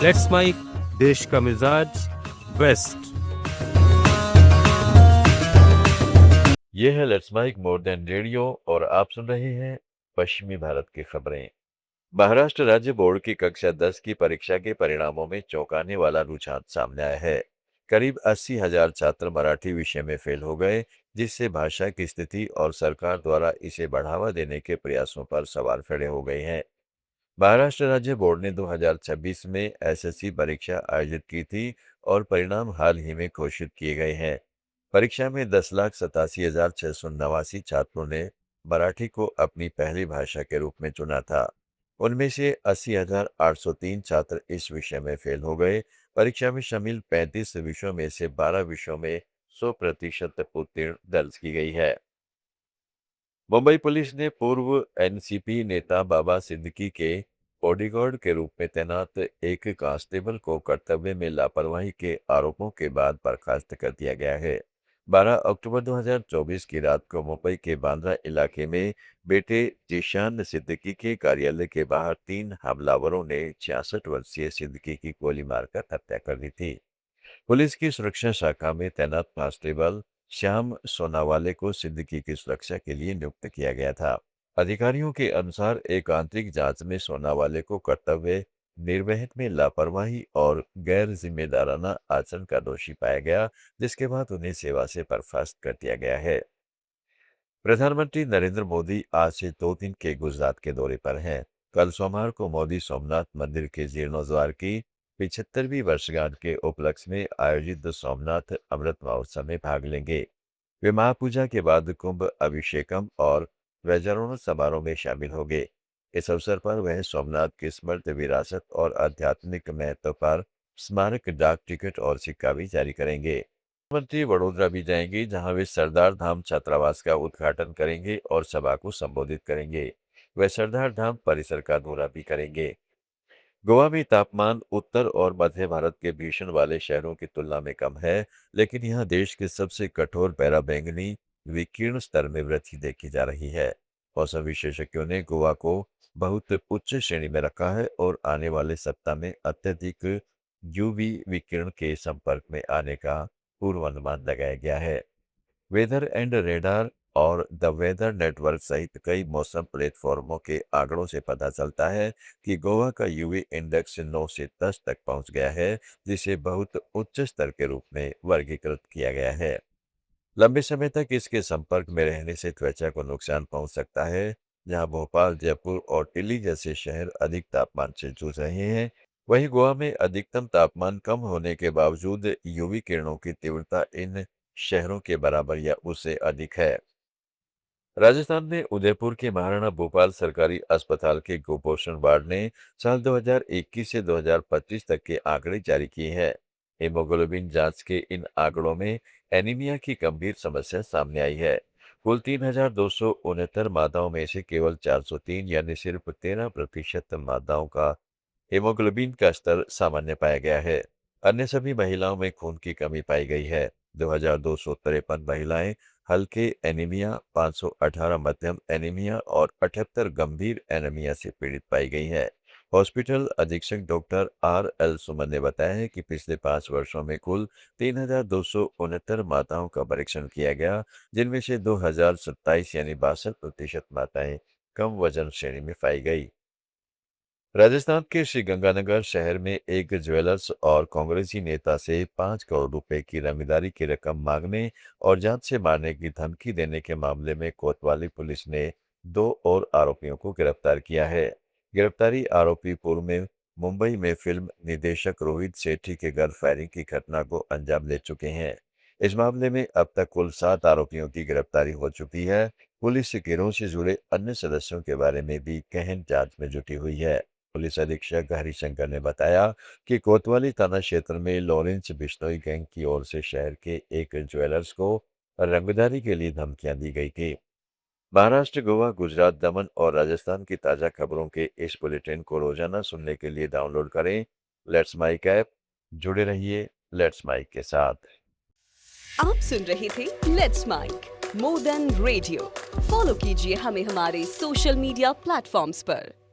Let's mic, देश का मिजाज, वेस्ट। ये है let's mic more than radio और आप सुन रहे हैं पश्चिमी भारत की खबरें। महाराष्ट्र राज्य बोर्ड की कक्षा 10 की परीक्षा के परिणामों में चौंकाने वाला रुझान सामने आया है। करीब 80,000 छात्र मराठी विषय में फेल हो गए, जिससे भाषा की स्थिति और सरकार द्वारा इसे बढ़ावा देने के प्रयासों पर सवाल खड़े हो गए हैं। महाराष्ट्र राज्य बोर्ड ने 2026 में एसएससी परीक्षा आयोजित की थी और परिणाम हाल ही में घोषित किए गए हैं। परीक्षा में 10,87,689 छात्रों ने मराठी को अपनी पहली भाषा के रूप में चुना था। उनमें से 80,803 छात्र इस विषय में फेल हो गए। परीक्षा में शामिल 35 विषयों में से 12 विषयों में 100% उत्तीर्ण दर्ज की गई है। मुंबई पुलिस ने पूर्व एनसीपी नेता बाबा सिद्दीकी के बॉडीगार्ड के रूप में तैनात एक कांस्टेबल को कर्तव्य में लापरवाही के आरोपों के बाद बर्खास्त कर दिया गया है। 12 अक्टूबर 2024 की रात को मुंबई के बांद्रा इलाके में बेटे जीशान सिद्दीकी के कार्यालय के बाहर 3 हमलावरों ने 66 वर्षीय सिद्दीकी की गोली मारकर हत्या कर दी थी। पुलिस की सुरक्षा शाखा में तैनात कांस्टेबल श्याम सोनावाले को सिद्दीकी की सुरक्षा के लिए नियुक्त किया गया था। अधिकारियों के अनुसार एक आंतरिक जांच में सोनावाले को कर्तव्य निर्वहन में लापरवाही और गैर जिम्मेदाराना आचरण का दोषी पाया गया, जिसके बाद उन्हें सेवा से बर्खास्त कर दिया गया है। प्रधानमंत्री नरेंद्र मोदी आज से 2 दिन के गुजरात के दौरे पर हैं। कल सोमवार को मोदी सोमनाथ मंदिर के जीर्णोद्धार की 75वीं वर्षगांठ के उपलक्ष्य में आयोजित सोमनाथ अमृत महोत्सव में भाग लेंगे। वे महापूजा के बाद कुंभ अभिषेकम और ध्वजारोहण समारोह में शामिल होंगे। इस अवसर पर वह सोमनाथ की समृद्ध विरासत और आध्यात्मिक महत्व पर स्मारक डाक टिकट और सिक्का भी जारी करेंगे। मुख्यमंत्री वडोदरा भी जाएंगे, जहां वे सरदार धाम छात्रावास का उद्घाटन करेंगे और सभा को संबोधित करेंगे। वे सरदार धाम परिसर का दौरा भी करेंगे। गोवा में तापमान उत्तर और मध्य भारत के भीषण वाले शहरों की तुलना में कम है, लेकिन यहाँ देश के सबसे कठोर पराबैंगनी विकिरण स्तर में वृद्धि देखी जा रही है। मौसम विशेषज्ञों ने गोवा को बहुत उच्च श्रेणी में रखा है और आने वाले सप्ताह में अत्यधिक यूवी विकिरण के संपर्क में आने का पूर्वानुमान लगाया गया है। वेदर एंड रेडार और द वेदर नेटवर्क सहित कई मौसम प्लेटफॉर्मों के आंकड़ों से पता चलता है कि गोवा का यूवी इंडेक्स 9 से 10 तक पहुंच गया है, जिसे बहुत उच्च स्तर के रूप में वर्गीकृत किया गया है। लंबे समय तक इसके संपर्क में रहने से त्वचा को नुकसान पहुंच सकता है। जहां भोपाल, जयपुर और दिल्ली जैसे शहर अधिक तापमान से जूझ रहे हैं, वहीं गोवा में अधिकतम तापमान कम होने के बावजूद यूवी किरणों की तीव्रता इन शहरों के बराबर या उससे अधिक है। राजस्थान में उदयपुर के महाराणा भोपाल सरकारी अस्पताल के कुपोषण वार्ड ने साल 2021 से 2025 तक के आंकड़े जारी किए हैं। हेमोग्लोबिन जांच के इन आंकड़ों में एनीमिया की गंभीर समस्या सामने आई है। कुल 3,269 माताओं में से केवल 403 यानी सिर्फ 13% माताओं का हीमोग्लोबिन का स्तर सामान्य पाया गया है। अन्य सभी महिलाओं में खून की कमी पाई गई है। 2,253 महिलाएं हल्के एनीमिया, 518 मध्यम एनीमिया और 78 गंभीर एनीमिया से पीड़ित पाई गई हैं। हॉस्पिटल अधीक्षक डॉक्टर R.L. सुमन ने बताया है कि पिछले 5 वर्षों में कुल 3,269 माताओं का परीक्षण किया गया, जिनमें से 2,027 यानी 62% माताएं कम वजन श्रेणी में पाई गई। राजस्थान के श्रीगंगानगर शहर में एक ज्वेलर्स और कांग्रेसी नेता से 5 करोड़ रुपए की रंगदारी की रकम मांगने और जान से मारने की धमकी देने के मामले में कोतवाली पुलिस ने 2 और आरोपियों को गिरफ्तार किया है। गिरफ्तारी आरोपी पूर्व में मुंबई में फिल्म निदेशक रोहित सेठी के घर फायरिंग की घटना को अंजाम दे चुके हैं। इस मामले में अब तक कुल 7 आरोपियों की गिरफ्तारी हो चुकी है। पुलिस गिरोह से जुड़े अन्य सदस्यों के बारे में भी गहन जांच में जुटी हुई है। पुलिस अधीक्षक हरिशंकर ने बताया कि कोतवाली थाना क्षेत्र में लॉरेंस बिश्नोई गैंग की ओर से शहर के एक ज्वेलर्स को रंगदारी के लिए धमकियां दी गई थी। महाराष्ट्र, गोवा, गुजरात, दमन और राजस्थान की ताज़ा खबरों के इस बुलेटिन को रोजाना सुनने के लिए डाउनलोड करें लेट्स माइक ऐप। जुड़े रहिए लेट्स माइक के साथ। आप सुन रहे थे let's mic more than radio. Follow कीजिए हमें हमारे सोशल मीडिया प्लेटफॉर्म्स पर।